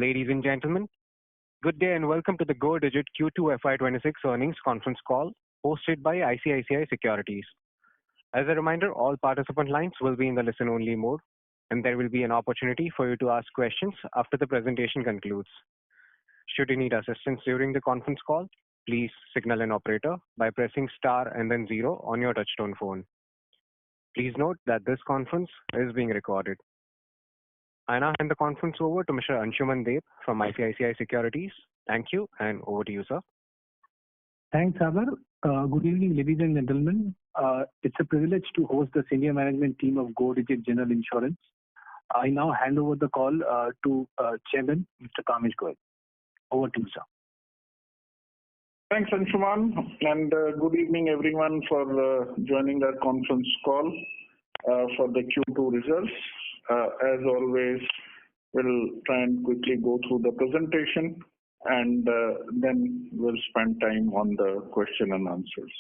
Ladies and gentlemen, good day and welcome to the Go Digit Q2FY26 earnings conference call hosted by ICICI Securities. As a reminder, all participant lines will be in the listen-only mode, and there will be an opportunity for you to ask questions after the presentation concludes. Should you need assistance during the conference call, please signal an operator by pressing star and then zero on your touchtone phone. Please note that this conference is being recorded. I now hand the conference over to Mr. Anshuman Deb from ICICI Securities. Thank you, and over to you, sir. Thanks, Sagar. Good evening, ladies and gentlemen. It's a privilege to host the senior management team of Go Digit General Insurance. I now hand over the call to Chairman, Mr. Kamesh Goyal. Over to you, sir. Thanks, Anshuman, and good evening, everyone, for joining our conference call for the Q2 results. As always, we'll try and quickly go through the presentation and then we'll spend time on the question and answers.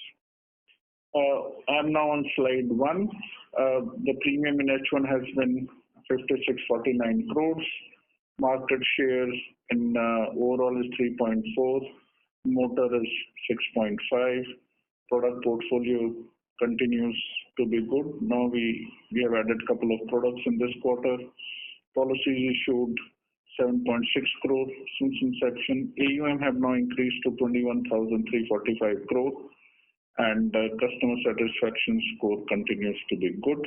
I'm now on slide 1. The premium in H1 has been 5649 crores. Market share in overall is 3.4. Motor is 6.5. Product portfolio continues to be good. Now we have added a couple of products in this quarter. Policies issued 7.6 crore since inception. AUM have now increased to 21,345 crore, and customer satisfaction score continues to be good.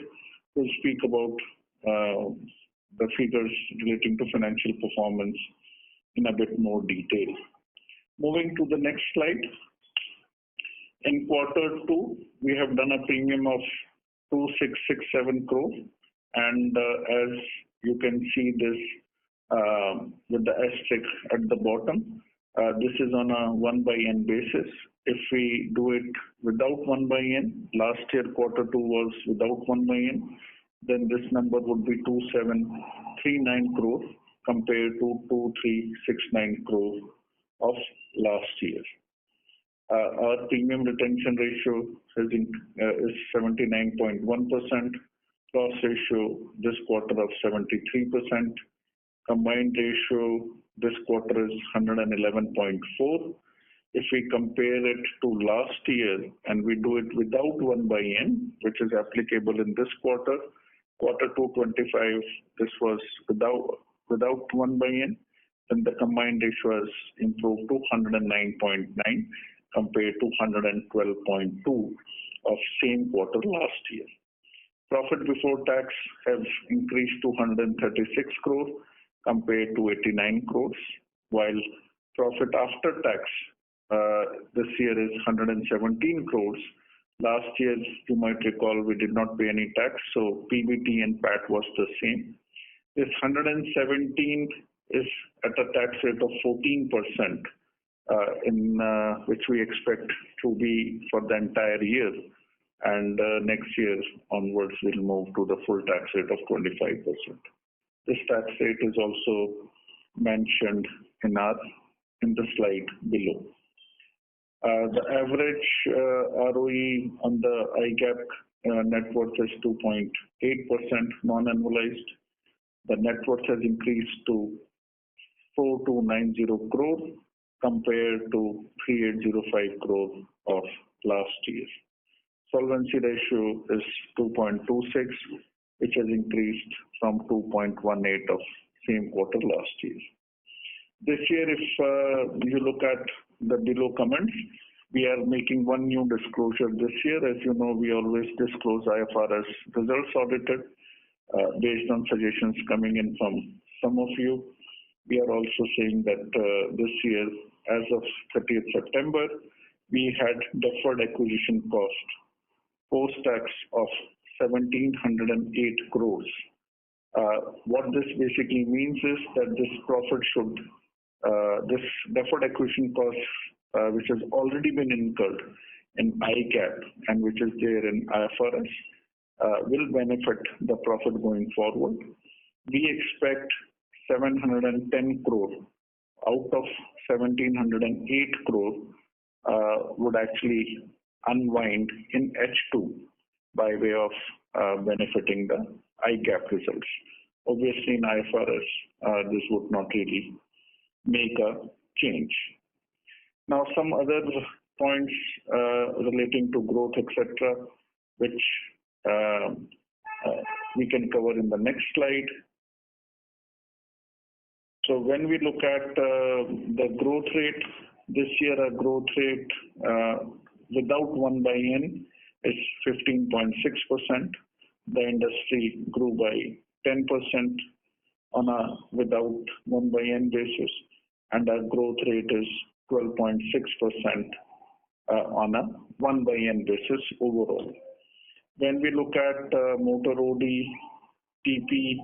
We'll speak about the figures relating to financial performance in a bit more detail. Moving to the next slide. In Q2, we have done a premium of 2667 crore, and as you can see this with the asterisk at the bottom, this is on a 1/n basis. If we do it without 1/n, last year Q2 was without 1/n, then this number would be 2739 crore compared to 2369 crore of last year. Our premium retention ratio is 79.1%, loss ratio this quarter of 73%, combined ratio this quarter is 111.4. If we compare it to last year and we do it without 1/n, which is applicable in this quarter, Q2 25, this was without 1/n, then the combined ratio has improved to 109.9 compared to 112.2 of same quarter last year. Profit before tax has increased to 136 crore compared to 89 crores, while profit after tax this year is 117 crores. Last year, you might recall, we did not pay any tax, so PBT and PAT was the same. This 117 is at a tax rate of 14%, which we expect to be for the entire year, and next year onwards we'll move to the full tax rate of 25%. This tax rate is also mentioned in the slide below. The average ROE on the IGAP net worth is 2.8% non-annualized. The net worth has increased to 4290 crore compared to 3805 crore of last year. Solvency ratio is 2.26, which has increased from 2.18 of same quarter last year. This year, if you look at the below comments, we are making one new disclosure this year. As you know, we always disclose IFRS results audited based on suggestions coming in from some of you. We are also saying that this year, as of 30th September, we had deferred acquisition cost post-tax of 1708 crores. What this basically means is that this deferred acquisition cost, which has already been incurred in IGAP and which is there in IFRS, will benefit the profit going forward. We expect 710 crore out of 1708 crore would actually unwind in H2 by way of benefiting the IGAP results. Obviously, in IFRS, this would not really make a change. Now, some other points relating to growth, etc., which we can cover in the next slide. So when we look at the growth rate, this year our growth rate without 1/n is 15.6%. The industry grew by 10% on a without 1/n basis, and our growth rate is 12.6% on a 1/n basis overall. When we look at motor OD, TP,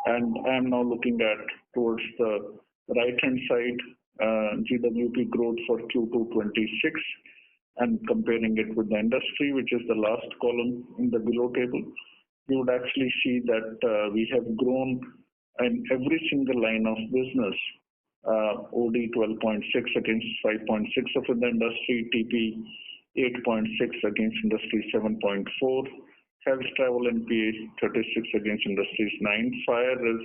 and I'm now looking at towards the right-hand side, GWP growth for Q2/26 and comparing it with the industry, which is the last column in the below table, you would actually see that we have grown in every single line of business. OD 12.6 against 5.6 of the industry, TP 8.6 against industry 7.4, health, travel and PA 36 against industry's 9. Fire is,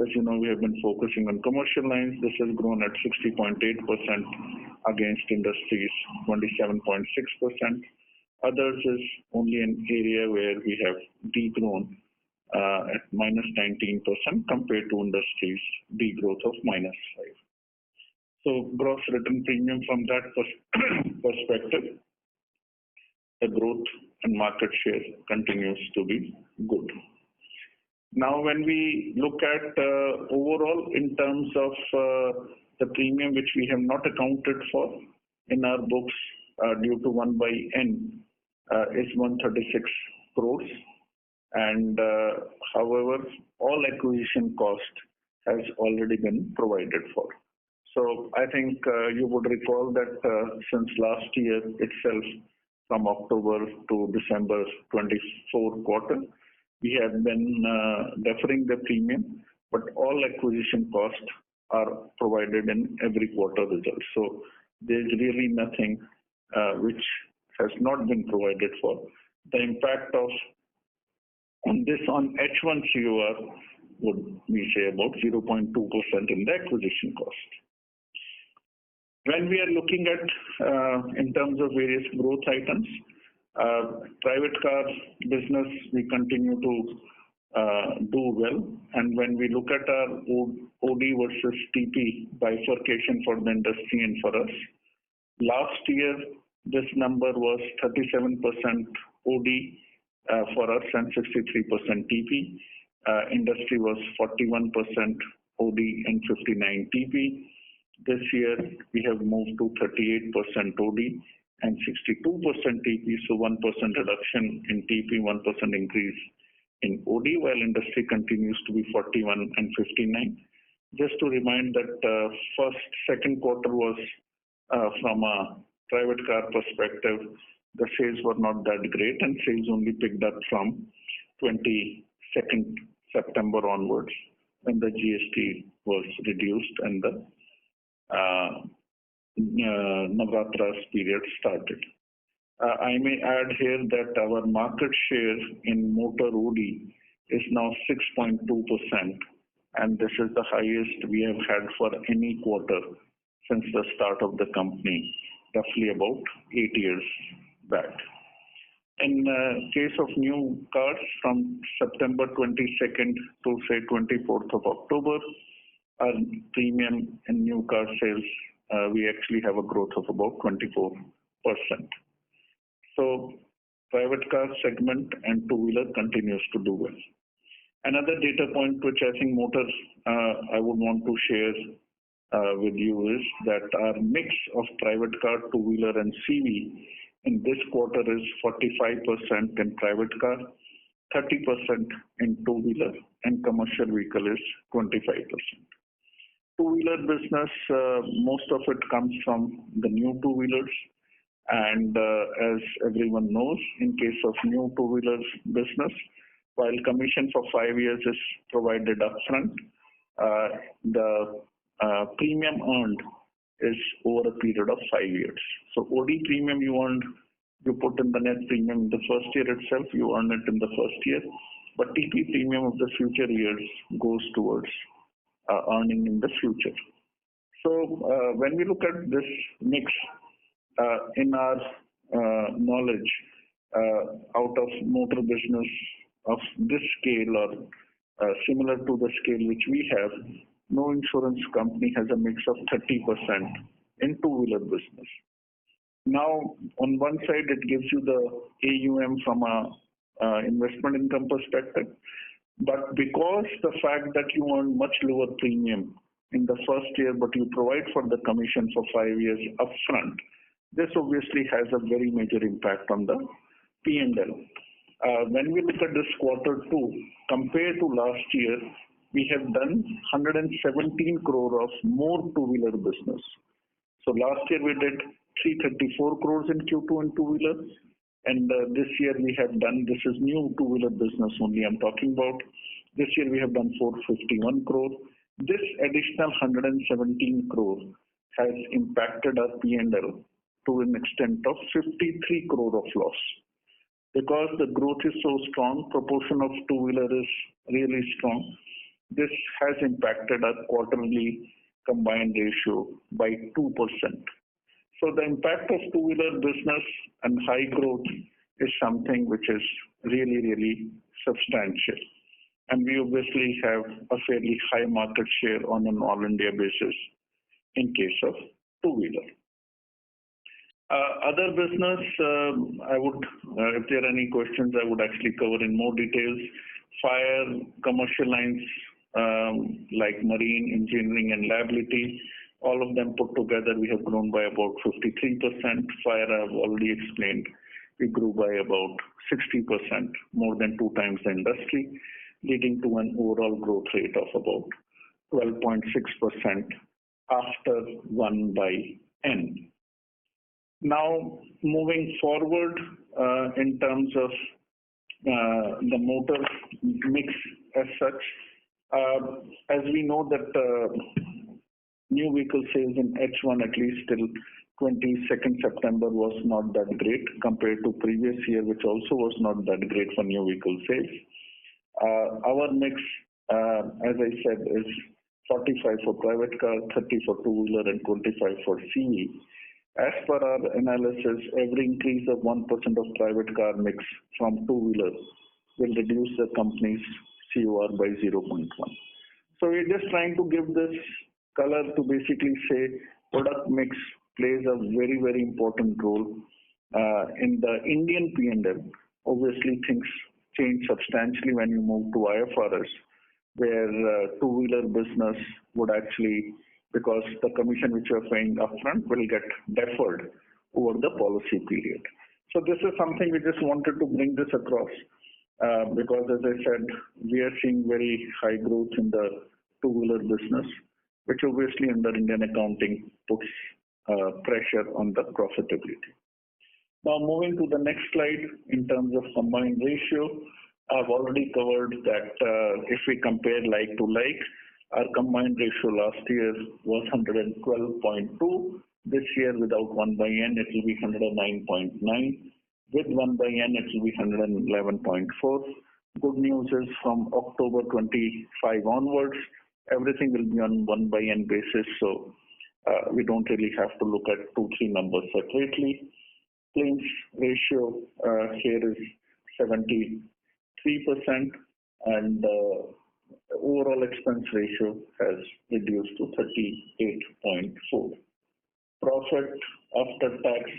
as you know, we have been focusing on commercial lines. This has grown at 60.8% against industry's 27.6%. Others is only an area where we have degrown at -19% compared to industry's degrowth of -5. So gross written premium from that perspective, the growth and market share continues to be good. Now, when we look at overall in terms of the premium which we have not accounted for in our books due to 1/n is 136 crores. And however, all acquisition cost has already been provided for. So I think you would recall that since last year itself, from October to December 24 quarter, we have been deferring the premium, but all acquisition costs are provided in every quarter results. So there's really nothing which has not been provided for. The impact of on this on H1 COR would we say about 0.2% in the acquisition cost. When we are looking at in terms of various growth items, private car business, we continue to do well. And when we look at our OD versus TP bifurcation for the industry and for us, last year this number was 37% OD for us and 63% TP. Industry was 41% OD and 59 TP. This year we have moved to 38% OD and 62% TP, so 1% reduction in TP, 1% increase in OD, while industry continues to be 41 and 59. Just to remind that second quarter was from a private car perspective, the sales were not that great, and sales only picked up from 22nd September onwards when the GST was reduced and the Navratras period started. I may add here that our market share in motor OD is now 6.2%, and this is the highest we have had for any quarter since the start of the company, roughly about 8 years back. In case of new cars from September 22nd to say 24th of October, our premium in new car sales, we actually have a growth of about 24%. So private car segment and two-wheeler continues to do well. Another data point which I think motors I would want to share with you is that our mix of private car, two-wheeler and CV in this quarter is 45% in private car, 30% in two-wheeler, and commercial vehicle is 25%. Two-wheeler business, most of it comes from the new two-wheelers. And as everyone knows, in case of new two-wheelers business, while commission for 5 years is provided upfront, the premium earned is over a period of 5 years. So OD premium you earned, you put in the net premium in the first year itself, you earn it in the first year. but TP premium of the future years goes towards earning in the future. So when we look at this mix in our knowledge, out of motor business of this scale or similar to the scale which we have, no insurance company has a mix of 30% in two-wheeler business. Now, on one side, it gives you the AUM from a investment income perspective, but because the fact that you earn much lower premium in the first year, but you provide for the commission for 5 years upfront, this obviously has a very major impact on the P&L. When we look at this quarter two, compared to last year, we have done 117 crore of more two-wheeler business. So last year we did 334 crores in Q2 in two-wheeler, and this year we have done, this is new two-wheeler business only I'm talking about, this year we have done 451 crore. This additional 117 crore has impacted our P&L to an extent of 53 crore of loss. Because the growth is so strong, proportion of two-wheeler is really strong, this has impacted our quarterly combined ratio by 2%. So the impact of two-wheeler business and high growth is something which is really, really substantial. And we obviously have a fairly high market share on an all-India basis in case of two-wheeler. Other business, I would, if there are any questions, I would actually cover in more details. Fire, commercial lines like marine, engineering, and liability, all of them put together, we have grown by about 53%. Fire, I've already explained, we grew by about 60%, more than 2 times the industry, leading to an overall growth rate of about 12.6% after 1 by N. Now, moving forward in terms of the motor mix as such, as we know that new vehicle sales in H1 at least till 22nd September was not that great compared to previous year, which also was not that great for new vehicle sales. Our mix, as I said, is 45 for private car, 30 for two-wheeler, and 25 for CV. As per our analysis, every increase of 1% of private car mix from two-wheeler will reduce the company's COR by 0.1. So we're just trying to give this color to basically say product mix plays a very, very important role in the Indian P&L. Obviously, things change substantially when you move to IFRS, where two-wheeler business would actually, because the commission which you are paying upfront will get deferred over the policy period. So this is something we just wanted to bring this across because, as I said, we are seeing very high growth in the two-wheeler business, which obviously under Indian accounting puts pressure on the profitability. Now moving to the next slide in terms of combined ratio, I've already covered that if we compare like to like, our combined ratio last year was 112.2. This year without 1 by N, it will be 109.9. With 1 by N, it will be 111.4. Good news is from October 25 onwards, everything will be on 1 by N basis. So we don't really have to look at 2-3 numbers separately. Claims ratio here is 73%, and overall expense ratio has reduced to 38.4. Profit after tax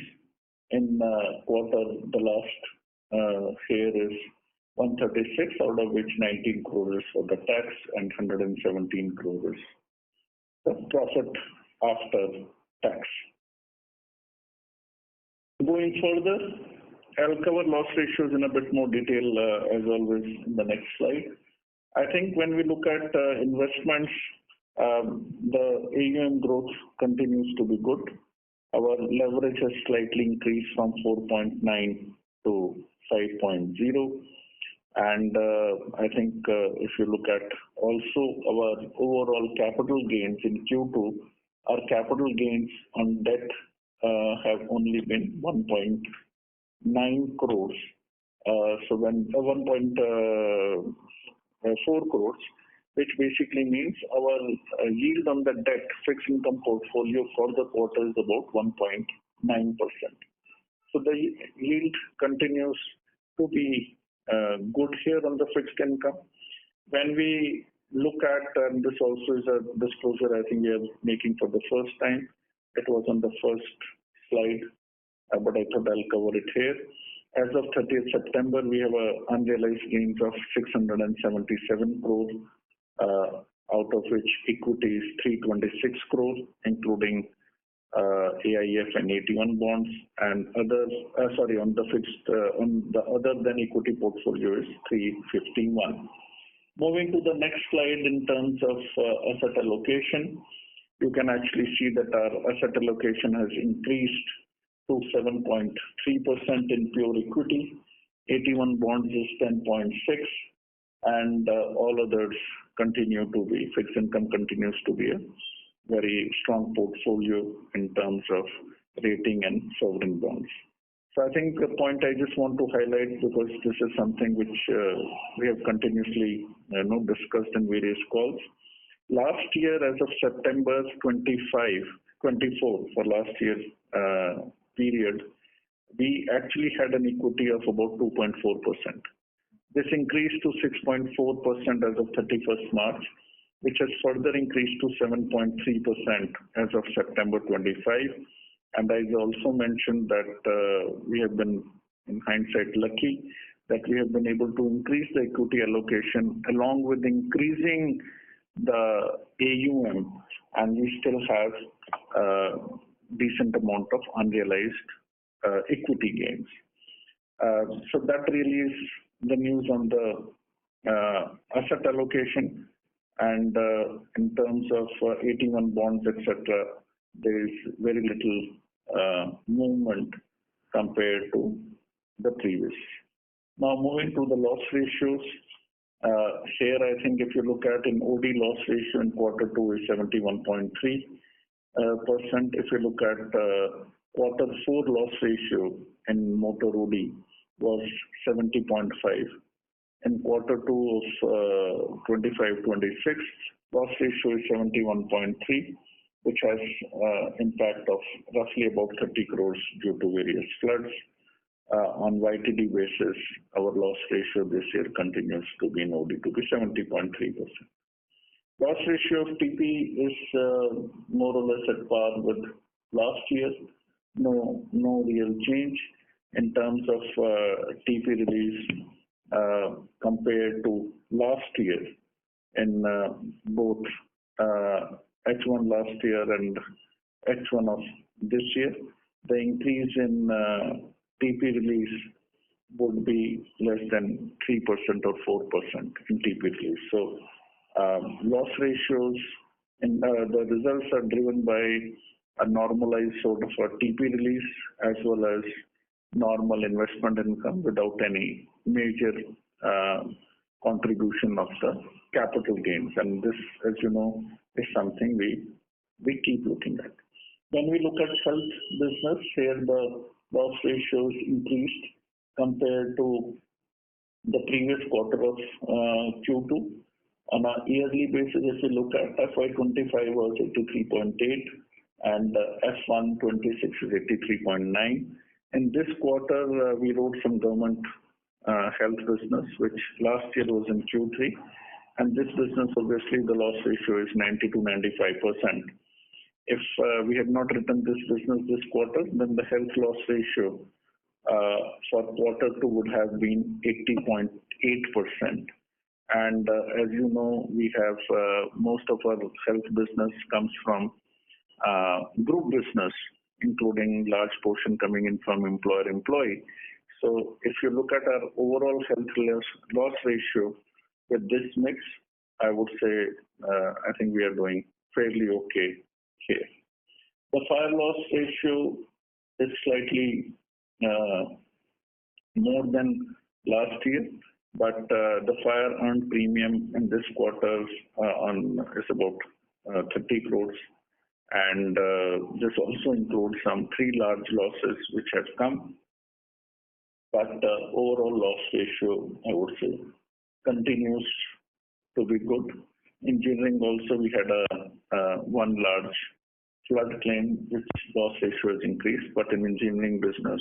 in quarter, the last here is 136, out of which 19 crores for the tax and 117 crores the profit after tax. Going further, I'll cover loss ratios in a bit more detail as always in the next slide. I think when we look at investments, the AUM growth continues to be good. Our leverage has slightly increased from 4.9 to 5.0. And I think if you look at also our overall capital gains in Q2, our capital gains on debt have only been 1.9 crores So when 1.4 crores, which basically means our yield on the debt fixed income portfolio for the quarter is about 1.9%. So the yield continues to be good here on the fixed income. When we look at, and this also is a disclosure I think we are making for the first time, it was on the first slide, but I thought I'll cover it here. As of 30th September, we have unrealized gains of 677 crore, out of which equity is 326 crore, including AIF and 81 bonds, and others. On the fixed, on the other than equity portfolio is 351. Moving to the next slide in terms of asset allocation, you can actually see that our asset allocation has increased to 7.3% in pure equity, 81 bonds is 10.6, and all others continue to be, fixed income continues to be a very strong portfolio in terms of rating and sovereign bonds. So I think the point I just want to highlight, because this is something which we have continuously discussed in various calls. Last year, as of September 24 for last year's period, we actually had an equity of about 2.4%. This increased to 6.4% as of 31st March, which has further increased to 7.3% as of September 25. And I also mentioned that we have been, in hindsight, lucky that we have been able to increase the equity allocation along with increasing the AUM, and we still have a decent amount of unrealized equity gains. So that really is the news on the asset allocation. And in terms of 81 bonds, etc., there is very little movement compared to the previous. Now moving to the loss ratios. Here I think if you look at in OD loss ratio in Q2 is 71.3%. If you look at Q4 loss ratio in motor OD was 70.5%. In Q2 of 25-26, loss ratio is 71.3%, which has impact of roughly about 30 crores due to various floods. On YTD basis, our loss ratio this year continues to be in OD to be 70.3%. Loss ratio of TP is more or less at par with last year. No real change in terms of TP release compared to last year in both H1 last year and H1 of this year. The increase in TP release would be less than 3% or 4% in TP release. So loss ratios in the results are driven by a normalized sort of a TP release as well as normal investment income without any major contribution of the capital gains. And this, as you know, is something we keep looking at. When we look at health business, here the loss ratios increased compared to the previous quarter of Q2. On a yearly basis, if you look at FY25 was 83.8 and F126 is 83.9. In this quarter, we wrote some government health business, which last year was in Q3. And this business, obviously, the loss ratio is 90 to 95%. If we had not written this business this quarter, then the health loss ratio for Q2 would have been 80.8%. And as you know, we have most of our health business comes from group business, including large portion coming in from employer-employee. So if you look at our overall health loss ratio with this mix, I would say I think we are doing fairly okay here. The fire loss ratio is slightly more than last year, but the fire earned premium in this quarter is about 30 crores. And this also includes some 3 large losses which have come. but overall loss ratio, I would say, continues to be good. Engineering also, we had one large flood claim, which loss ratio has increased, but in engineering business,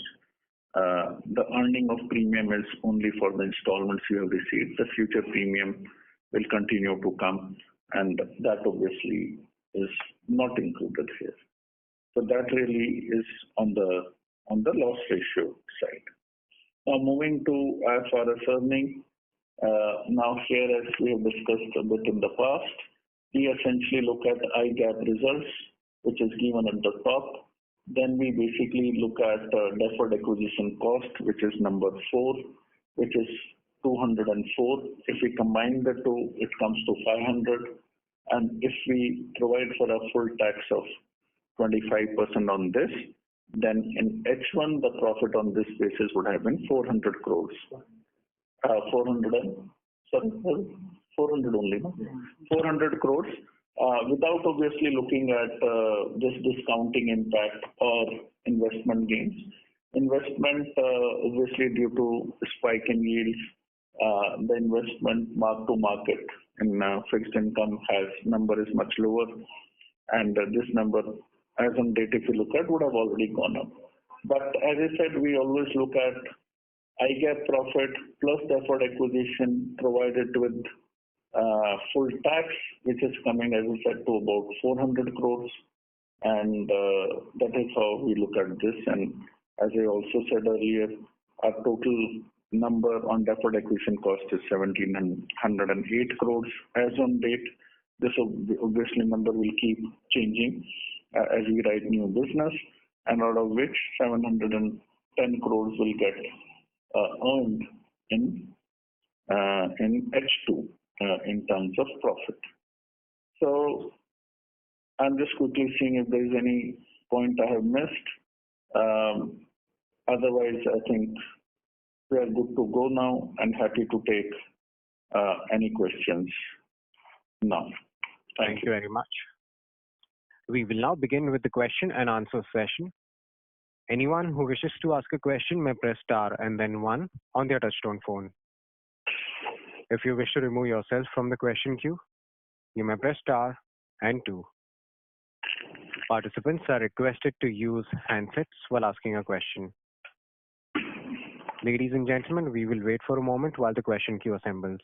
the earning of premium is only for the installments you have received. The future premium will continue to come, and that obviously is not included here. So that really is on the loss ratio side. Now moving to IFRS earning. Now here, as we have discussed a bit in the past, we essentially look at IGAP results, which is given at the top. Then we basically look at deferred acquisition cost, which is number 4, which is 204. If we combine the two, it comes to 500. And if we provide for a full tax of 25% on this, then in H1, the profit on this basis would have been 400 crores. 400 only, no? 400 crores, without obviously looking at this discounting impact or investment gains. Investment, obviously due to spike in yields, the investment mark to market in fixed income number is much lower, and this number, as on date, if you look at, would have already gone up. But as I said, we always look at IGAP profit plus deferred acquisition provided with full tax, which is coming, as I said, to about 400 crores. And that is how we look at this. And as I also said earlier, our total number on deferred acquisition cost is 1,708 crores as on date. This obviously number will keep changing as we write new business, and out of which 710 crores will get earned in H2 in terms of profit. So I'm just quickly seeing if there is any point I have missed. Otherwise, I think we are good to go now, and happy to take any questions now. Thank you very much. We will now begin with the question and answer session. Anyone who wishes to ask a question may press star and then 1 on their touchtone phone. If you wish to remove yourself from the question queue, you may press star and 2. Participants are requested to use handsets while asking a question. Ladies and gentlemen, we will wait for a moment while the question queue assembles.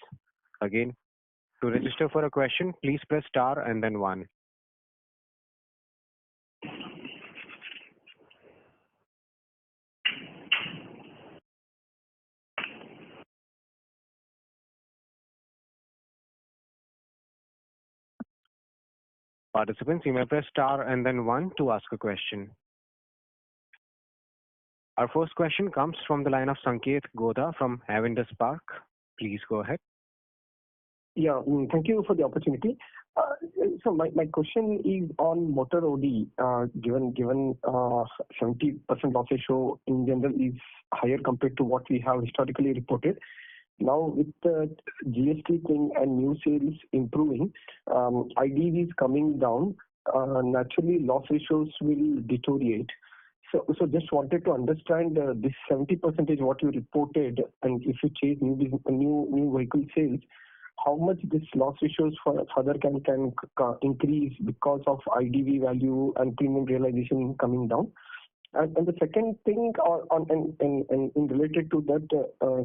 Again, to register for a question, please press star and then 1. Participants, you may press star and then 1 to ask a question. Our first question comes from the line of Sanket Godha from Avendus Spark. Please go ahead. Yeah, thank you for the opportunity. So my question is on motor OD. Given 70% loss ratio in general is higher compared to what we have historically reported. Now with the GST thing and new sales improving, IDVs coming down, naturally loss ratios will deteriorate. So just wanted to understand this 70% what you reported, and if you change new vehicle sales, how much this loss ratios further can increase because of IDV value and premium realization coming down. And the second thing, and related to that,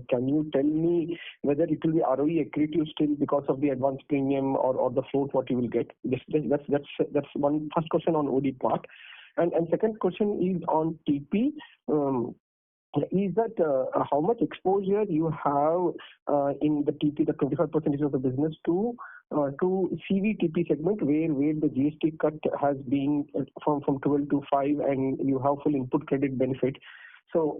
can you tell me whether it will be ROE accretive still because of the advanced premium or the float what you will get? That's one first question on OD part. And second question is on TP. Is that how much exposure you have in the TP, the 25% of the business to CVTP segment, where the GST cut has been from 12 to 5, and you have full input credit benefit. So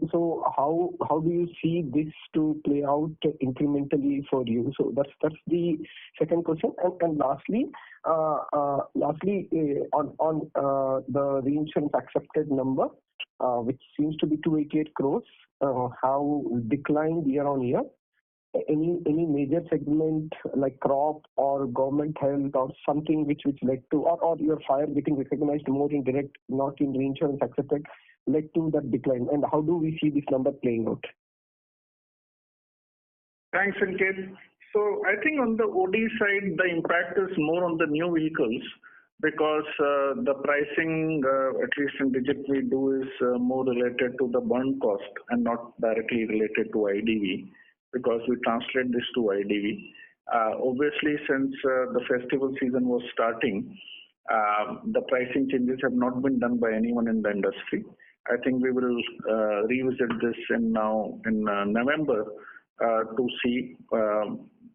how do you see this to play out incrementally for you? So that's the second question. And lastly, on the reinsurance accepted number, which seems to be 288 crores, how declined year on year. Any major segment like crop or government health or something which led to, or your fire getting recognized more in direct, not in reinsurance accepted, led to that decline? And how do we see this number playing out? Thanks, Sanket. So I think on the OD side, the impact is more on the new vehicles because the pricing, at least in Digit we do, is more related to the burn cost and not directly related to IDV because we translate this to IDV. Obviously, since the festival season was starting, the pricing changes have not been done by anyone in the industry. I think we will revisit this in November to see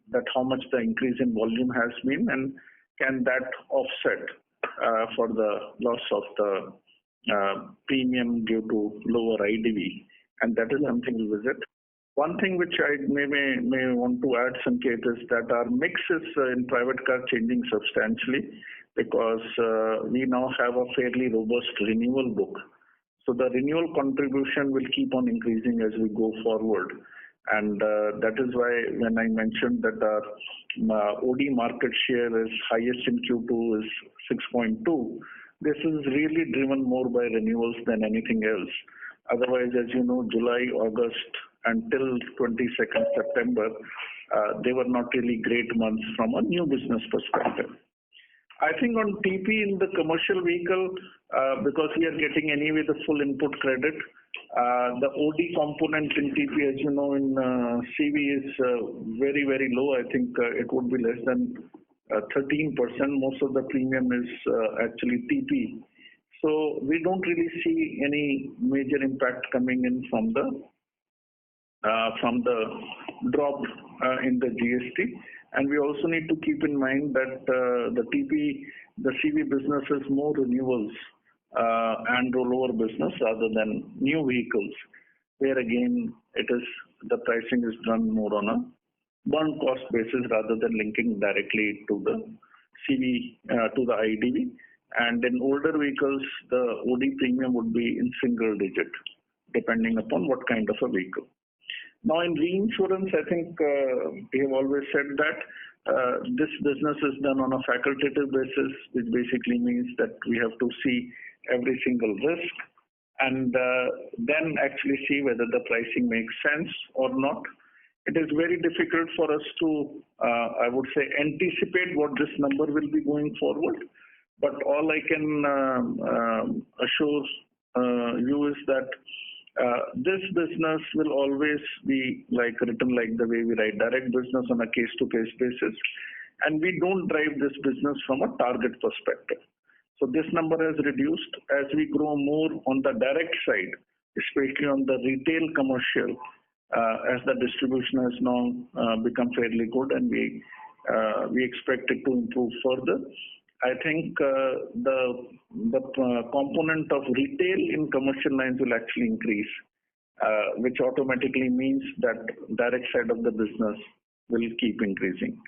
that how much the increase in volume has been and can that offset for the loss of the premium due to lower IDV, and that is something we'll visit. One thing which I may want to add, Sanket, is that our mix is in private car changing substantially because we now have a fairly robust renewal book. So the renewal contribution will keep on increasing as we go forward. And that is why when I mentioned that our OD market share is highest in Q2 is 6.2, this is really driven more by renewals than anything else. Otherwise, as you know, July, August until 22nd September, they were not really great months from a new business perspective. I think on TP in the commercial vehicle, because we are getting anyway the full input credit, the OD component in TP, as you know, in CV is very, very low. I think it would be less than 13%. Most of the premium is actually TP. So we don't really see any major impact coming in from the drop in the GST. And we also need to keep in mind that the CV business is more renewals and rollover business rather than new vehicles, where again the pricing is done more on a burn cost basis rather than linking directly to the CV to the IDV. And in older vehicles, the OD premium would be in single digit, depending upon what kind of a vehicle. Now, in reinsurance, I think we have always said that this business is done on a facultative basis, which basically means that we have to see every single risk and then actually see whether the pricing makes sense or not. It is very difficult for us to, I would say, anticipate what this number will be going forward. But all I can assure you is that this business will always be written like the way we write direct business on a case-to-case basis. And we don't drive this business from a target perspective. So this number has reduced as we grow more on the direct side, especially on the retail commercial, as the distribution has now become fairly good and we expect it to improve further. I think the component of retail in commercial lines will actually increase, which automatically means that direct side of the business will keep increasing.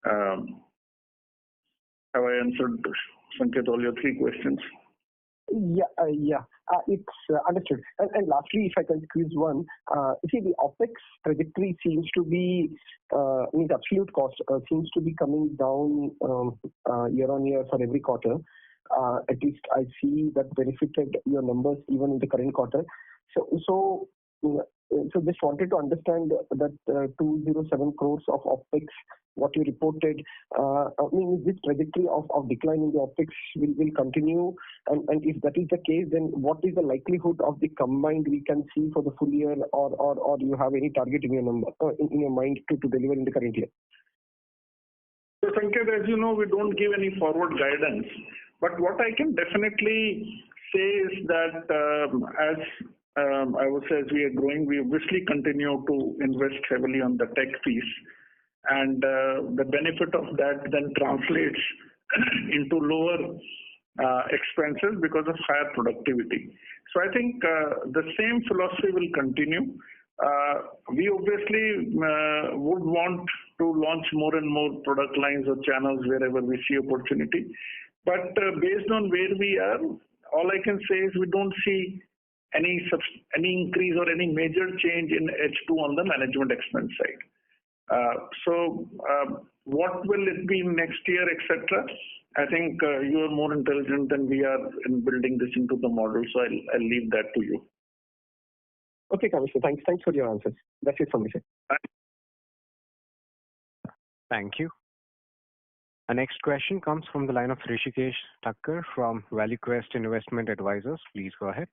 Have I answered, Sanket, all your three questions? Yeah. It's understood. And lastly, if I can squeeze one, see the OPEX trajectory seems to be, means absolute cost seems to be coming down year on year for every quarter. At least I see that benefited your numbers even in the current quarter. So just wanted to understand that 207 crores of OPEX, what you reported, is this trajectory of decline in the OPEX will continue? And if that is the case, then what is the likelihood of the combined we can see for the full year, or do you have any target in your mind to deliver in the current year? So, Sanket, as you know, we don't give any forward guidance. But what I can definitely say is that I would say as we are growing, we obviously continue to invest heavily on the tech piece. And the benefit of that then translates into lower expenses because of higher productivity. So I think the same philosophy will continue. We obviously would want to launch more and more product lines or channels wherever we see opportunity. But based on where we are, all I can say is we don't see any increase or any major change in H2 on the management expense side. So what will it be next year, etc.? I think you are more intelligent than we are in building this into the model. So I'll leave that to you. Okay, Commissioner. Thanks for your answers. That's it from me, sir. Thank you. Our next question comes from the line of Rishikesh Thakkar from ValueQuest Investment Advisors. Please go ahead.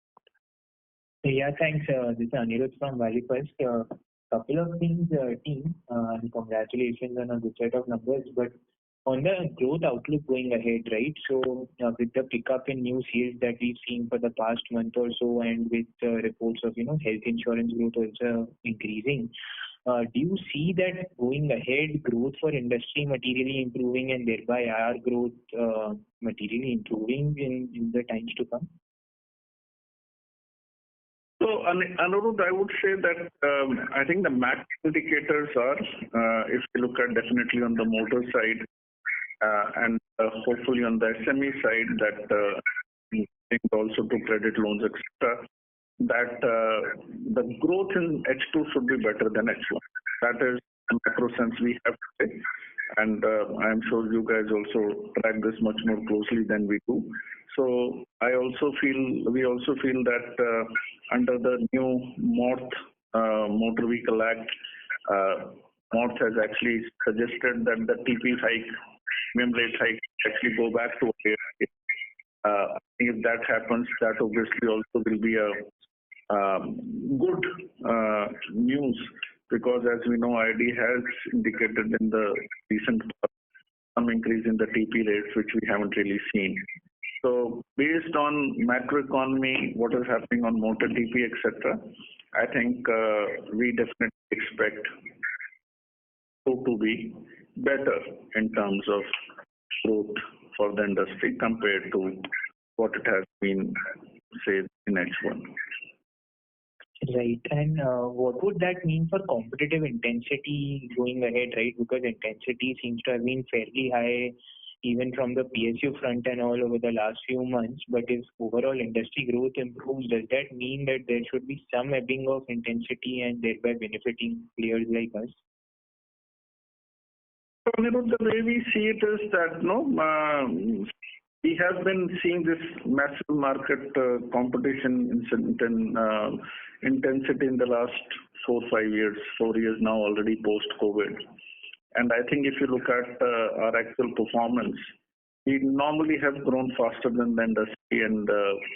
Yeah, thanks. This is Anirudh from ValueQuest. Couple of things, team, and congratulations on a good set of numbers. But on the growth outlook going ahead, right? So with the pickup in new sales that we've seen for the past month or so, and with reports of health insurance growth also increasing, do you see that going ahead, growth for industry materially improving, and thereby our growth materially improving in the times to come? So, Anirudh, I would say that I think the macro indicators are, if you look at definitely on the motor side and hopefully on the SME side, that also to credit loans, etc., that the growth in H2 should be better than H1. That is the macro sense we have today. And I'm sure you guys also track this much more closely than we do. So we also feel that under the new Motor Vehicle Act, MoRTH has actually suggested that the TP hike, premium rate hike, actually go back to if that happens, that obviously also will be a good news, because as we know, ID has indicated in the recent some increase in the TP rates, which we haven't really seen. So based on macroeconomy, what is happening on motor TP, etc., I think we definitely expect to be better in terms of growth for the industry compared to what it has been, say, in H1. Right. And what would that mean for competitive intensity going ahead, right? Because intensity seems to have been fairly high even from the PSU front and all over the last few months. But if overall industry growth improves, does that mean that there should be some ebbing of intensity and thereby benefiting players like us? So, the way we see it is that we have been seeing this massive market competition intensity in the last 4 years now already post-COVID. And I think if you look at our actual performance, we normally have grown faster than the industry, and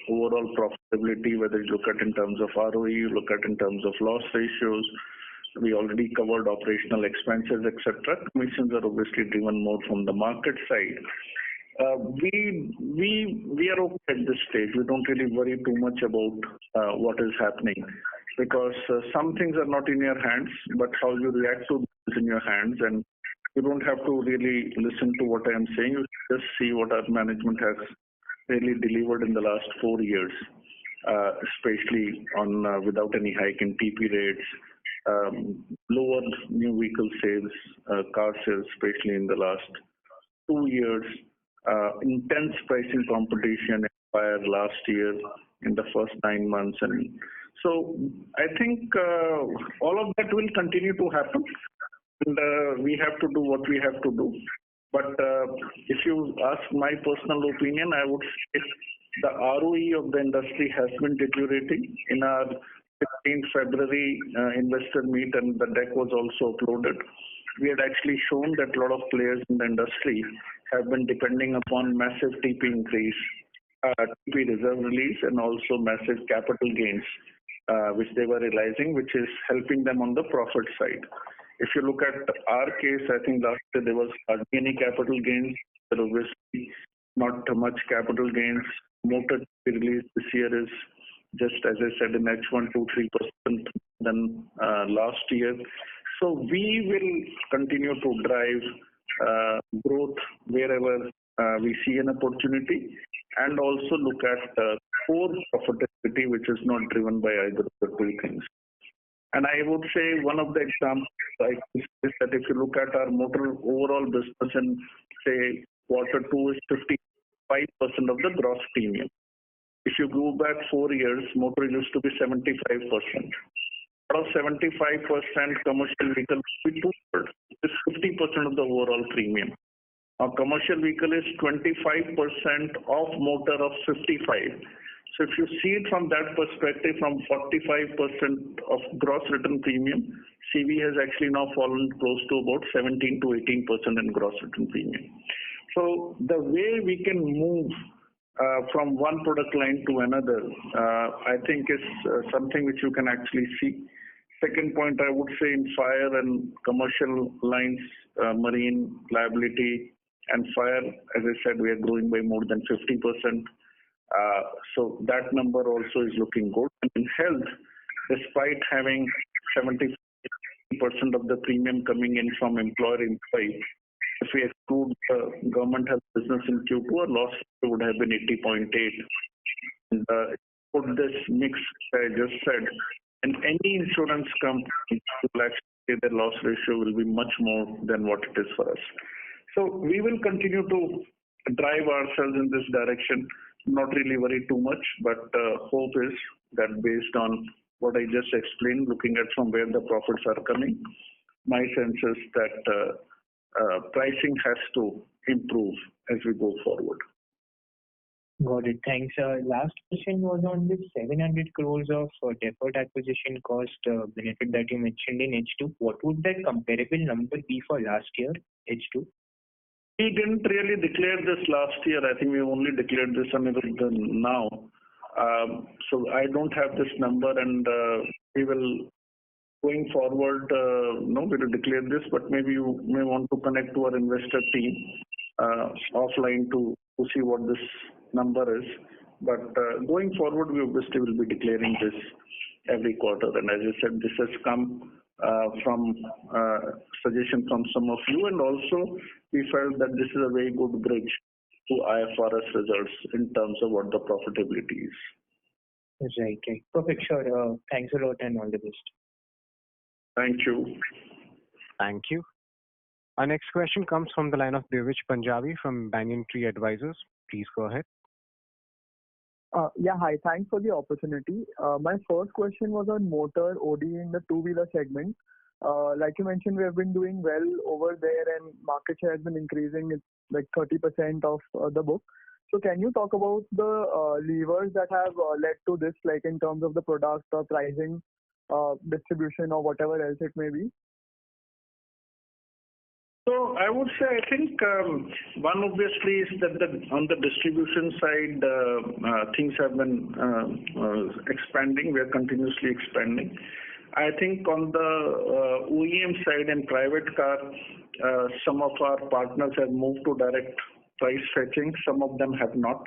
overall profitability, whether you look at in terms of ROE, you look at in terms of loss ratios. We already covered operational expenses, etc. Commissions are obviously driven more from the market side. We are okay at this stage. We don't really worry too much about what is happening, because some things are not in your hands, but how you react to is in your hands, and you don't have to really listen to what I am saying. You just see what our management has really delivered in the last 4 years, especially on without any hike in TP rates, lower new vehicle sales, car sales, especially in the last 2 years, intense pricing competition last year in the first 9 months. And so I think all of that will continue to happen, and we have to do what we have to do. But if you ask my personal opinion, I would say the ROE of the industry has been deteriorating. In our 15th February investor meet, and the deck was also uploaded, we had actually shown that a lot of players in the industry have been depending upon massive TP increase, TP reserve release, and also massive capital gains, which they were realizing, which is helping them on the profit side. If you look at our case, I think last year there was hardly any capital gains. There obviously not much capital gains. Motor release this year is just, as I said, in H1, 2-3% than last year. So we will continue to drive growth wherever we see an opportunity, and also look at core profitability, which is not driven by either of the two things. And I would say one of the examples is that if you look at our motor overall business and say Q2 is 55% of the gross premium. If you go back 4 years, motor used to be 75%. Out of 75%, commercial vehicle will be 2/3. It's 50% of the overall premium. Now, commercial vehicle is 25% of motor of 55. So if you see it from that perspective, from 45% of gross written premium, CV has actually now fallen close to about 17 to 18% in gross written premium. So the way we can move from one product line to another, I think is something which you can actually see. Second point, I would say in fire and commercial lines, marine liability and fire, as I said, we are growing by more than 50%. So that number also is looking good. And in health, despite having 70% of the premium coming in from employer-employee, if we exclude government health business in Q2, our loss would have been 80.8. And put this mix I just said, and any insurance company will actually say their loss ratio will be much more than what it is for us. So we will continue to drive ourselves in this direction, not really worry too much, but hope is that based on what I just explained, looking at from where the profits are coming, my sense is that pricing has to improve as we go forward. Got it. Thanks. Last question was on this 700 crores of deferred acquisition cost benefit that you mentioned in H2. What would that comparable number be for last year, H2? We didn't really declare this last year. I think we only declared this now. So I don't have this number, and we will, going forward, we will declare this, but maybe you may want to connect to our investor team offline to see what this number is. But going forward, we obviously will be declaring this every quarter. And as I said, this has come from suggestion from some of you, and also we felt that this is a very good bridge to IFRS results in terms of what the profitability is. Right. Perfect. Sure. Thanks a lot and all the best. Thank you. Thank you. Our next question comes from the line of Divij Punjabi from Banyan Tree Advisors. Please go ahead. Yeah, hi. Thanks for the opportunity. My first question was on motor OD in the two-wheeler segment. Like you mentioned, we have been doing well over there and market share has been increasing. It's like 30% of the book. So can you talk about the levers that have led to this, like in terms of the product or pricing, distribution or whatever else it may be? So I would say, I think one obviously is that on the distribution side, things have been expanding. We are continuously expanding. I think on the OEM side and private car, some of our partners have moved to direct price fetching. Some of them have not.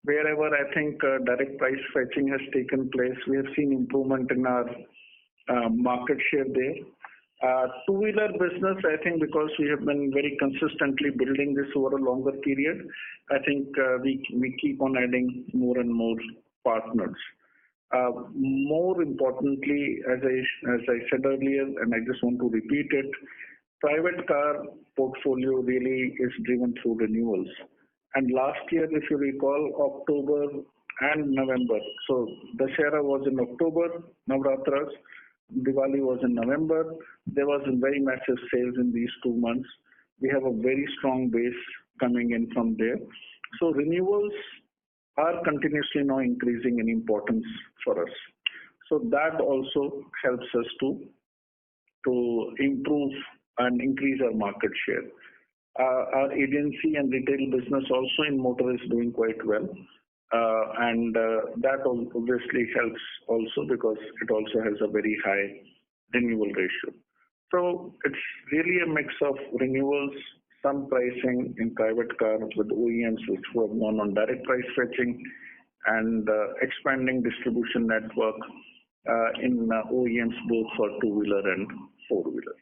Wherever I think direct price fetching has taken place, we have seen improvement in our market share there. Two-wheeler business, I think because we have been very consistently building this over a longer period, I think we keep on adding more and more partners. More importantly, as I said earlier, and I just want to repeat it, private car portfolio really is driven through renewals. And last year, if you recall, October and November, so Dussehra was in October, Navratras, Diwali was in November. There was a very massive sales in these 2 months. We have a very strong base coming in from there. So renewals are continuously now increasing in importance for us. So that also helps us to improve and increase our market share. Our agency and retail business also in motor is doing quite well. And that obviously helps also because it also has a very high renewal ratio. So it's really a mix of renewals, some pricing in private cars with OEMs which were gone on direct price fetching, and expanding distribution network in OEMs both for two-wheeler and four-wheeler.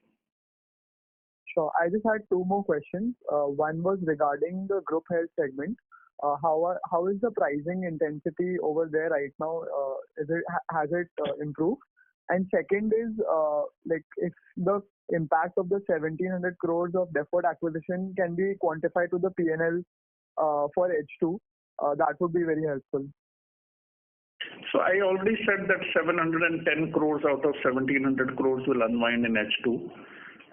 Sure. I just had two more questions. One was regarding the group health segment. How is the pricing intensity over there right now? Has it improved? And second is like if the impact of the 1,700 crores of deferred acquisition can be quantified to the P&L for H2, that would be very helpful. So I already said that 710 crores out of 1,700 crores will unwind in H2.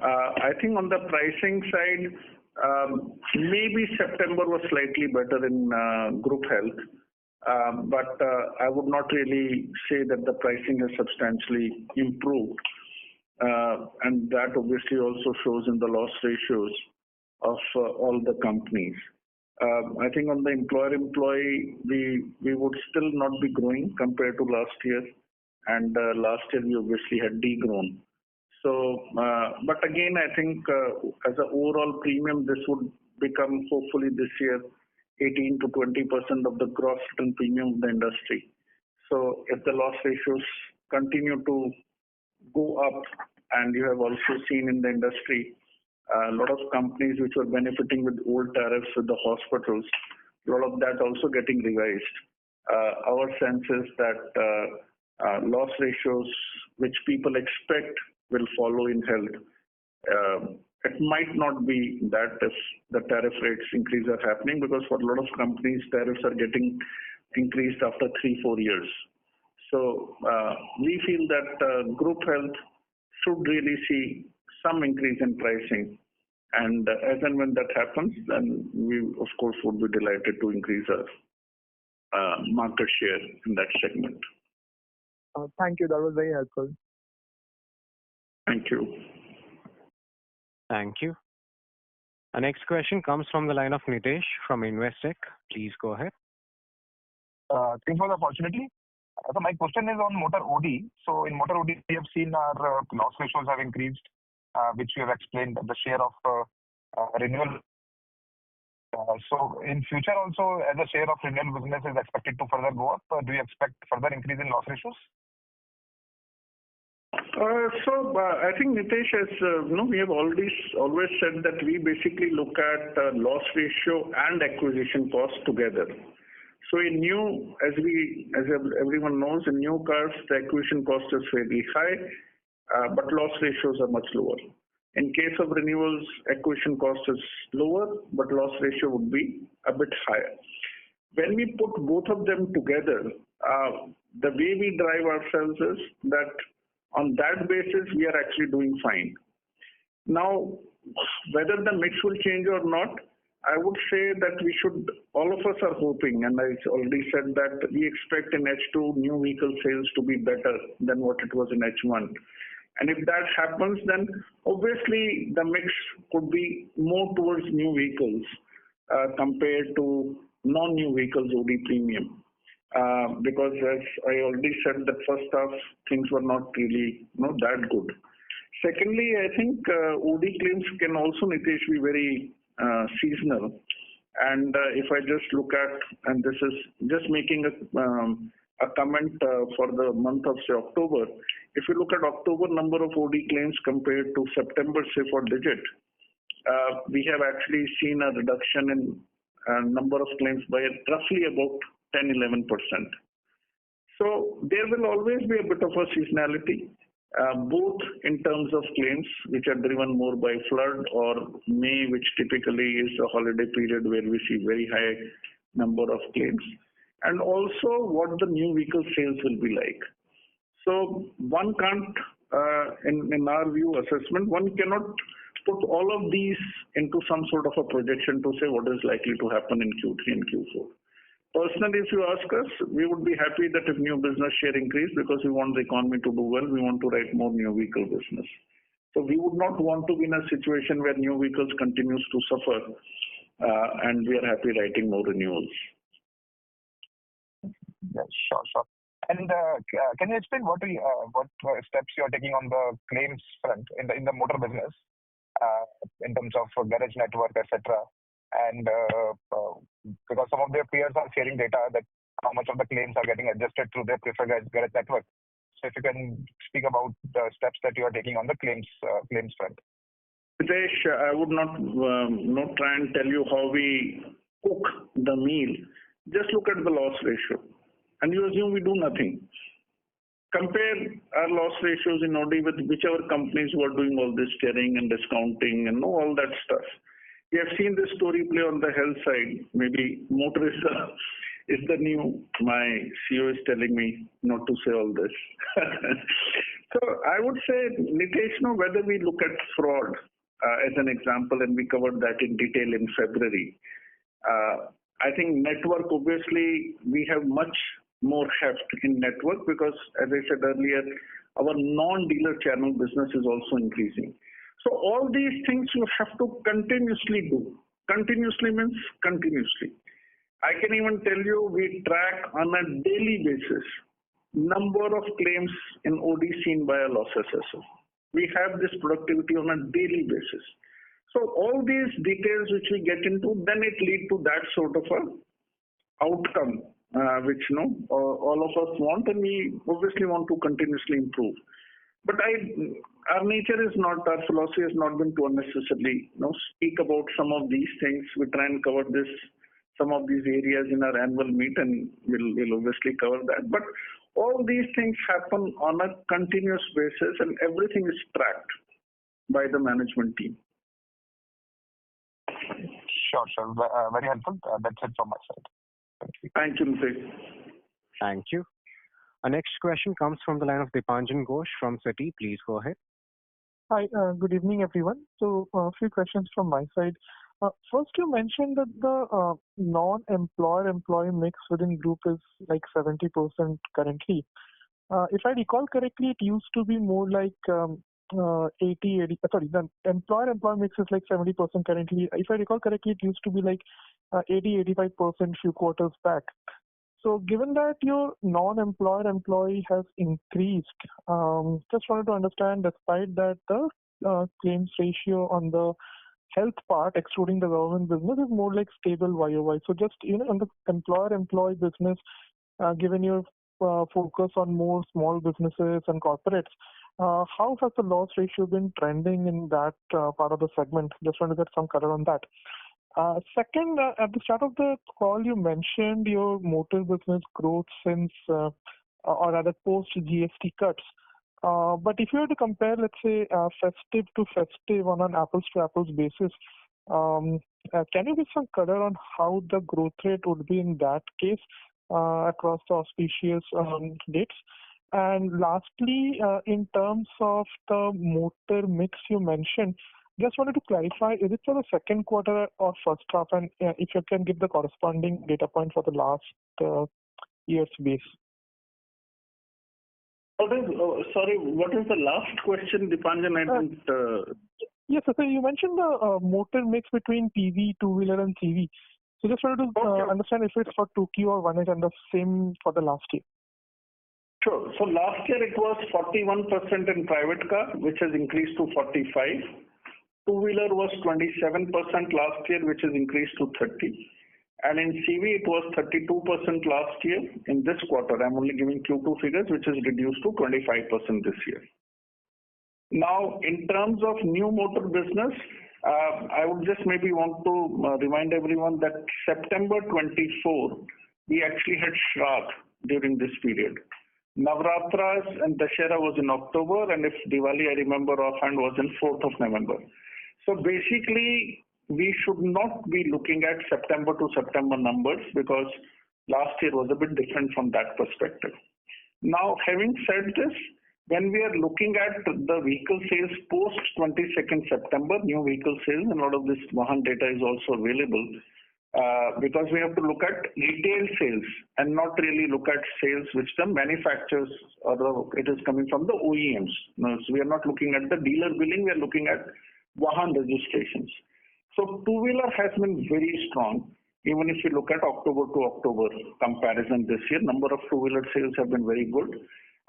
I think on the pricing side, maybe September was slightly better in group health, but I would not really say that the pricing has substantially improved. and that obviously also shows in the loss ratios of all the companies. I think on the employer-employee, we would still not be growing compared to last year, and last year we obviously had degrown. So, but again, I think as an overall premium, this would become hopefully this year 18 to 20% of the gross written premium of the industry. So, if the loss ratios continue to go up, and you have also seen in the industry a lot of companies which were benefiting with old tariffs with the hospitals, a lot of that also getting revised. Our sense is that loss ratios which people expect will follow in health. It might not be that if the tariff rates increase are happening, because for a lot of companies, tariffs are getting increased after 3-4 years. So we feel that group health should really see some increase in pricing. And as and when that happens, then we, of course, would be delighted to increase our market share in that segment. Thank you. That was very helpful. Thank you. Thank you. Our next question comes from the line of Nitesh from Investec. Please go ahead. Thanks for the opportunity. So my question is on motor OD. So in motor OD, we have seen our loss ratios have increased, which we have explained the share of renewal. So in future also, as a share of renewal business is expected to further go up, do you expect further increase in loss ratios? I think Nitesh, as we have always said that we basically look at loss ratio and acquisition cost together. So in new, as everyone knows, in new cars, the acquisition cost is fairly high, but loss ratios are much lower. In case of renewals, acquisition cost is lower, but loss ratio would be a bit higher. When we put both of them together, the way we drive ourselves is that on that basis, we are actually doing fine. Now, whether the mix will change or not, I would say that we should, all of us are hoping, and I already said that we expect in H2 new vehicle sales to be better than what it was in H1. And if that happens, then obviously the mix could be more towards new vehicles compared to non-new vehicles OD premium. Because as I already said, that first half things were not really that good. Secondly, I think OD claims can also, Nitesh, be very seasonal. And if I just look at, and this is just making a comment for the month of, say, October, if you look at October number of OD claims compared to September, say, for Digit, we have actually seen a reduction in number of claims by roughly about 10-11%. So there will always be a bit of a seasonality, both in terms of claims which are driven more by flood or May, which typically is a holiday period where we see very high number of claims, and also what the new vehicle sales will be like. So one can't, in our view assessment, one cannot put all of these into some sort of a projection to say what is likely to happen in Q3 and Q4. Personally, if you ask us, we would be happy that if new business share increase, because we want the economy to do well, we want to write more new vehicle business. So we would not want to be in a situation where new vehicles continues to suffer, and we are happy writing more renewals. Yes, sure. And can you explain what steps you are taking on the claims front in the motor business, in terms of garage network, etc.? And because some of their peers are sharing data that how much of the claims are getting adjusted through their preferred garage network. So if you can speak about the steps that you are taking on the claims front. Hitesh, I would not try and tell you how we cook the meal. Just look at the loss ratio, and you assume we do nothing. Compare our loss ratios in OD with whichever companies who are doing all this steering and discounting and all that stuff. We have seen this story play on the health side. Maybe motor is the new. My CEO is telling me not to say all this. So I would say, Nitesh, whether we look at fraud as an example, and we covered that in detail in February. I think network, obviously, we have much more heft in network because, as I said earlier, our non-dealer channel business is also increasing. So all these things you have to continuously do. Continuously means continuously. I can even tell you we track on a daily basis number of claims in OD seen by a loss assessor. We have this productivity on a daily basis. So all these details which we get into, then it lead to that sort of a outcome which all of us want, and we obviously want to continuously improve. But our nature is not, our philosophy has not been to unnecessarily speak about some of these things. We try and cover some of these areas in our annual meet, and we'll obviously cover that. But all these things happen on a continuous basis, and everything is tracked by the management team. Sure. Very helpful. That's it from my side. Thank you, Nitesh. Thank you. Our next question comes from the line of Dipanjan Ghosh from Citi. Please go ahead. Hi, good evening, everyone. So, a few questions from my side. First, you mentioned that the non-employer-employee mix within group is like 70% currently. If I recall correctly, it used to be more like 80, the employer-employee mix is like 70% currently. If I recall correctly, it used to be like 80-85% few quarters back. So given that your non-employer employee has increased, just wanted to understand, despite that the claims ratio on the health part, excluding the government business, is more like stable YOY. So just, on the employer-employee business, given your focus on more small businesses and corporates, how has the loss ratio been trending in that part of the segment? Just want to get some color on that. Second, at the start of the call, you mentioned your motor business growth since, or rather post GST cuts. But if you were to compare, let's say, festive to festive on an apples-to-apples basis, can you give some color on how the growth rate would be in that case across the auspicious dates? And lastly, in terms of the motor mix you mentioned, just wanted to clarify, is it for the second quarter or first half? And if you can give the corresponding data point for the last year's base. Sorry, what is the last question, Dipanjan? I didn't. Yes, so you mentioned the motor mix between PV, two-wheeler, and CV. So just wanted to understand if it's for 2Q or 1H and the same for the last year. Sure. So last year it was 41% in private car, which has increased to 45%. Two-wheeler was 27% last year, which has increased to 30%. And in CV, it was 32% last year. In this quarter, I'm only giving Q2 figures, which is reduced to 25% this year. Now, in terms of new motor business, I would just maybe want to remind everyone that September 24, we actually had Shraddh during this period. Navratras and Dashera was in October, and if Diwali, I remember offhand, was in 4th of November. So basically, we should not be looking at September to September numbers because last year was a bit different from that perspective. Now, having said this, when we are looking at the vehicle sales post 22nd September, new vehicle sales, and a lot of this Vahan data is also available because we have to look at retail sales and not really look at sales which the manufacturers or it is coming from the OEMs. No, so we are not looking at the dealer billing, we are looking at Vahan registrations. So two-wheeler has been very strong. Even if you look at October to October comparison this year, number of two-wheeler sales have been very good.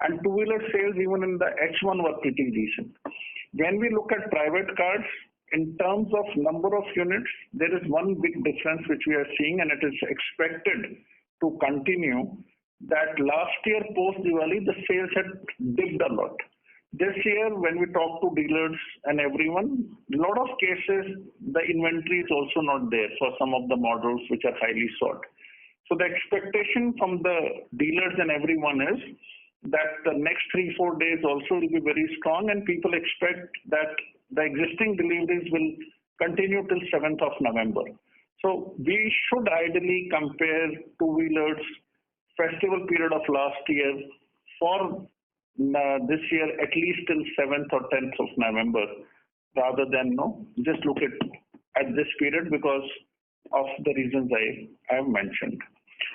And two-wheeler sales even in the H1 were pretty decent. When we look at private cars, in terms of number of units, there is one big difference which we are seeing, and it is expected to continue, that last year post-Diwali, the sales had dipped a lot. This year, when we talk to dealers and everyone, a lot of cases, the inventory is also not there for some of the models which are highly sought. So the expectation from the dealers and everyone is that the next 3-4 days also will be very strong, and people expect that the existing deliveries will continue till 7th of November. So we should ideally compare two-wheelers festival period of last year for this year at least till 7th or 10th of November, rather than just look at this period because of the reasons I have mentioned.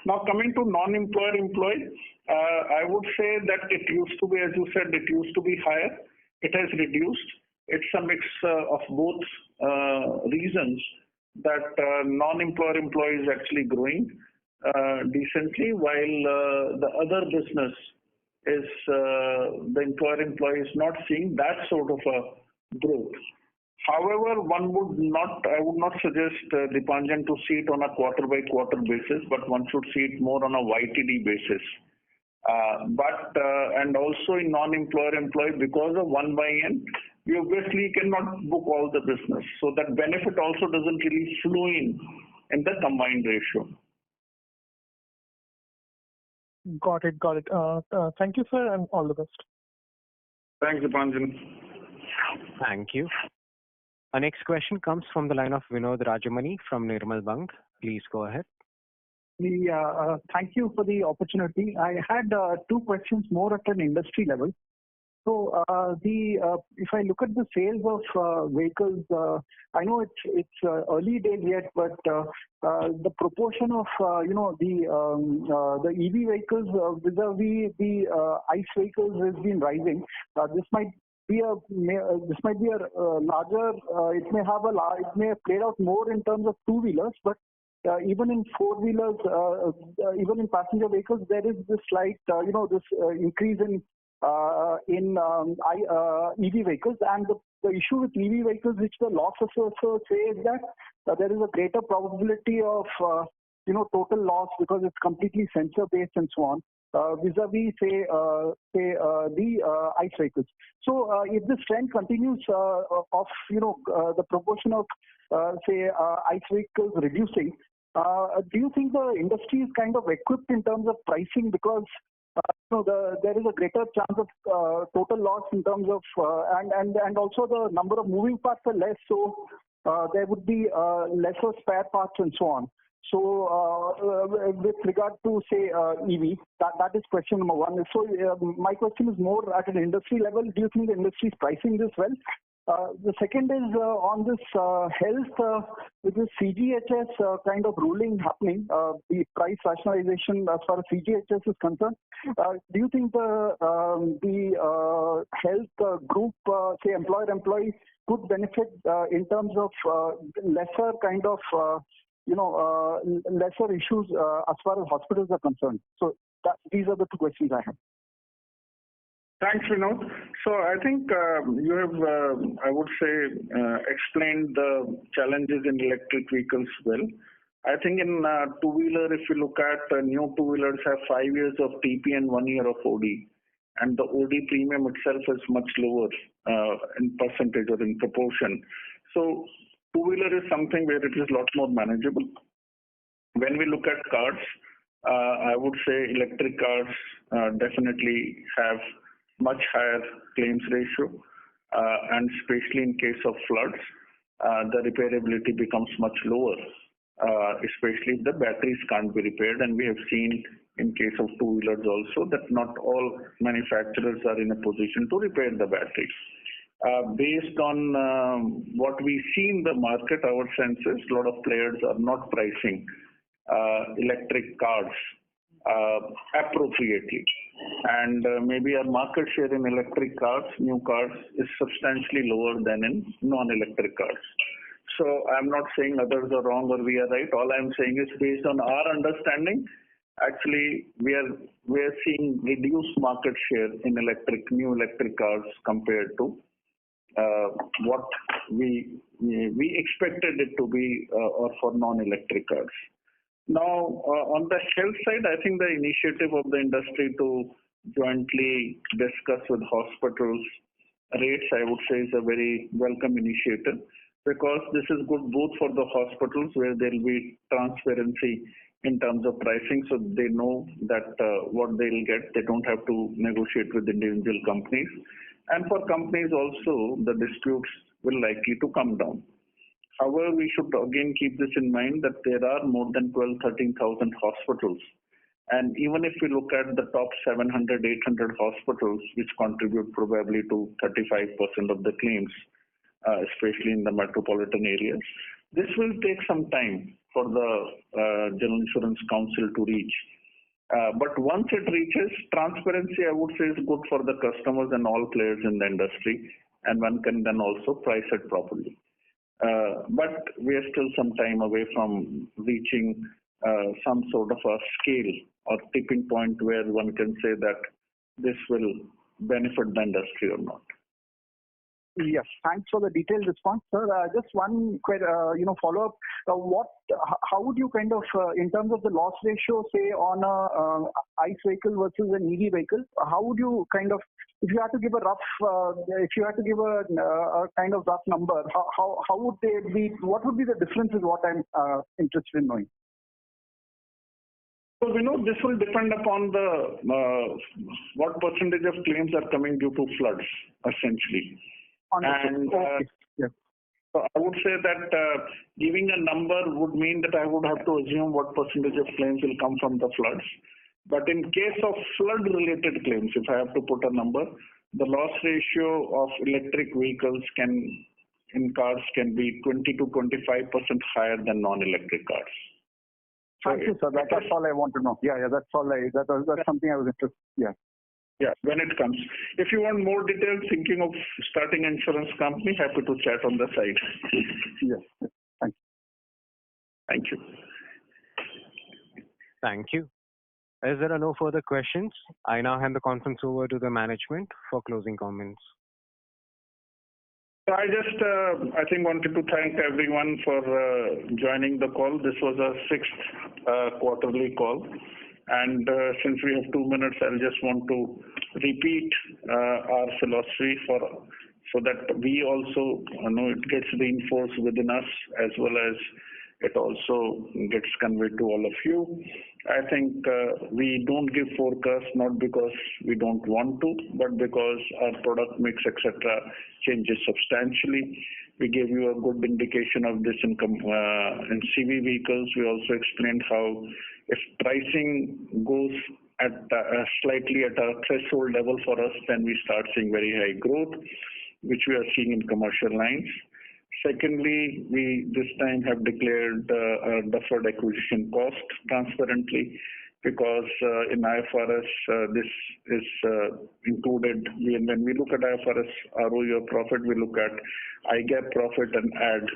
Now coming to non-employer employee, I would say that it used to be, as you said, it used to be higher. It has reduced. It's a mix of both reasons that non-employer employee is actually growing decently, while the other business is the employer employee is not seeing that sort of a growth. However, I would not suggest Dipanjan to see it on a quarter by quarter basis, but one should see it more on a YTD basis. And also in non-employer employee, because of 1/n, we obviously cannot book all the business. So that benefit also doesn't really flow in the combined ratio. Got it. Thank you, sir, and all the best. Thanks, Dipanjan. Thank you. Our next question comes from the line of Vinod Rajamani from Nirmal Bang. Please go ahead. Thank you for the opportunity. I had two questions more at an industry level. So if I look at the sales of vehicles, I know it's early days yet, but the proportion of the EV vehicles vis-a-vis the ICE vehicles has been rising. This might be a larger. It may have played out more in terms of two-wheelers, but even in four-wheelers, even in passenger vehicles, there is this slight, this increase in EV vehicles. And the issue with EV vehicles, which the loss assessors say, is that there is a greater probability of total loss because it's completely sensor based and so on, vis-a-vis say the ICE vehicles. So if this trend continues of the proportion of ICE vehicles reducing, do you think the industry is kind of equipped in terms of pricing, because there is a greater chance of total loss in terms of and also the number of moving parts are less, so there would be lesser spare parts and so on. So with regard to say EV, that is question number one. So my question is more at an industry level. Do you think the industry is pricing this well? The second is on this health, with this CGHS kind of ruling happening, the price rationalization as far as CGHS is concerned. Do you think the health group, say employer-employee, could benefit in terms of lesser kind of lesser issues as far as hospitals are concerned? So these are the two questions I have. Thanks, Vinod. So I think you have, I would say, explained the challenges in electric vehicles well. I think in two-wheeler, if you look at new two-wheelers have 5 years of TP and 1 year of OD. And the OD premium itself is much lower in percentage or in proportion. So two-wheeler is something where it is a lot more manageable. When we look at cars, I would say electric cars definitely have much higher claims ratio, and especially in case of floods, the repairability becomes much lower, especially if the batteries can't be repaired. And we have seen in case of two-wheelers also that not all manufacturers are in a position to repair the batteries. Based on what we see in the market, our sense is a lot of players are not pricing electric cars appropriately. And maybe our market share in electric cars, new cars, is substantially lower than in non-electric cars. So I'm not saying others are wrong or we are right. All I'm saying is based on our understanding, actually we are seeing reduced market share in new electric cars compared to what we expected it to be or for non-electric cars. Now, on the health side, I think the initiative of the industry to jointly discuss with hospitals rates, I would say, is a very welcome initiative, because this is good both for the hospitals, where there will be transparency in terms of pricing, so they know that what they will get. They don't have to negotiate with individual companies. And for companies also, the disputes will likely to come down. However, we should again keep this in mind that there are more than 12,000-13,000 hospitals. And even if we look at the top 700-800 hospitals, which contribute probably to 35% of the claims, especially in the metropolitan areas, this will take some time for the General Insurance Council to reach. But once it reaches transparency, I would say is good for the customers and all players in the industry, and one can then also price it properly. But we are still some time away from reaching some sort of a scale or tipping point where one can say that this will benefit the industry or not. Yes, thanks for the detailed response, sir. Just one follow-up. How would you kind of, in terms of the loss ratio, say on a ICE vehicle versus an EV vehicle, how would you kind of, if you had to give a kind of rough number, how would they be? What would be the difference? Is what I'm interested in knowing. So we know this will depend upon the what percentage of claims are coming due to floods, essentially. And so I would say that giving a number would mean that I would have to assume what percentage of claims will come from the floods. But in case of flood-related claims, if I have to put a number, the loss ratio of electric vehicles in cars can be 20 to 25% higher than non-electric cars. Thank you, sir. That's all I want to know. Yeah, that's all. That's something I was interested. Yeah. Yeah, when it comes. If you want more details, thinking of starting an insurance company, happy to chat on the side. Yes. Thank you. Thank you. Thank you. As there are no further questions, I now hand the conference over to the management for closing comments. So I just, wanted to thank everyone for joining the call. This was our sixth quarterly call. And since we have 2 minutes, I'll just want to repeat our philosophy so that we also know it gets reinforced within us as well as it also gets conveyed to all of you. I think we don't give forecasts not because we don't want to, but because our product mix, etc., changes substantially. We gave you a good indication of this in CV vehicles. We also explained how if pricing goes at slightly at a threshold level for us, then we start seeing very high growth, which we are seeing in commercial lines. Secondly, we this time have declared a deferred acquisition cost transparently because in IFRS this is included. When we look at IFRS ROE or profit, we look at IGAP profit and add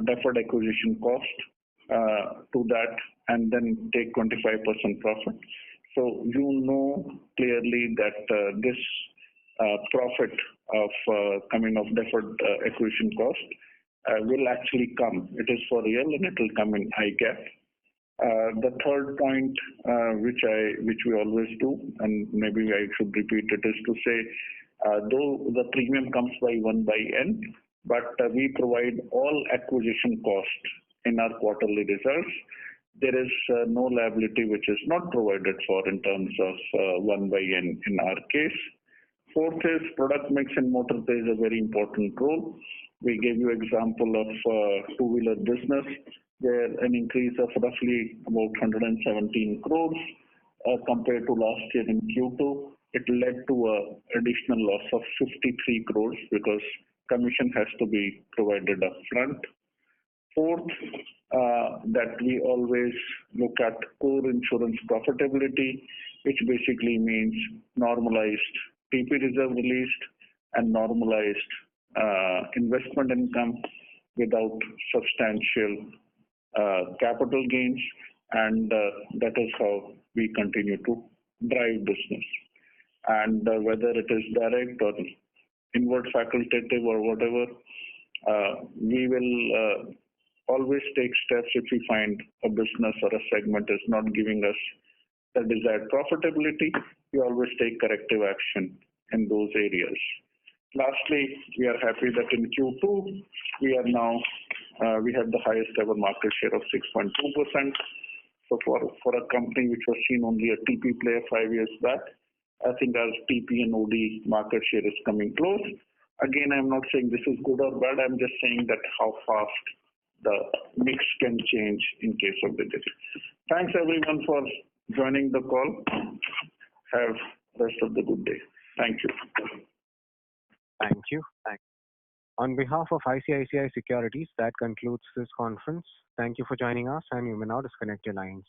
deferred acquisition cost to that and then take 25% profit. So you know clearly that this profit of coming of deferred acquisition cost will actually come. It is for real and it will come in IGAP. The third point, which we always do, and maybe I should repeat it, is to say, though the premium comes by 1/n, but we provide all acquisition cost in our quarterly results. There is no liability which is not provided for in terms of 1/n in our case. Fourth is product mix in motor plays a very important role. We gave you example of two-wheeler business, where an increase of roughly about 117 crores compared to last year in Q2. It led to an additional loss of 53 crores because commission has to be provided upfront. Fourth, that we always look at core insurance profitability, which basically means normalized TP reserve released and normalized investment income without substantial capital gains, and that is how we continue to drive business. And whether it is direct or inward facultative or whatever, we will always take steps if we find a business or a segment is not giving us the desired profitability. We always take corrective action in those areas. Lastly, we are happy that in Q2 we are now we have the highest ever market share of 6.2%. So for a company which was seen only a TP player 5 years back, I think our TP and OD market share is coming close. Again, I'm not saying this is good or bad. I'm just saying that how fast the mix can change in case of digit. Thanks everyone for joining the call. Have rest of the good day. Thank you. Thank you. On behalf of ICICI Securities, that concludes this conference. Thank you for joining us, and you may now disconnect your lines.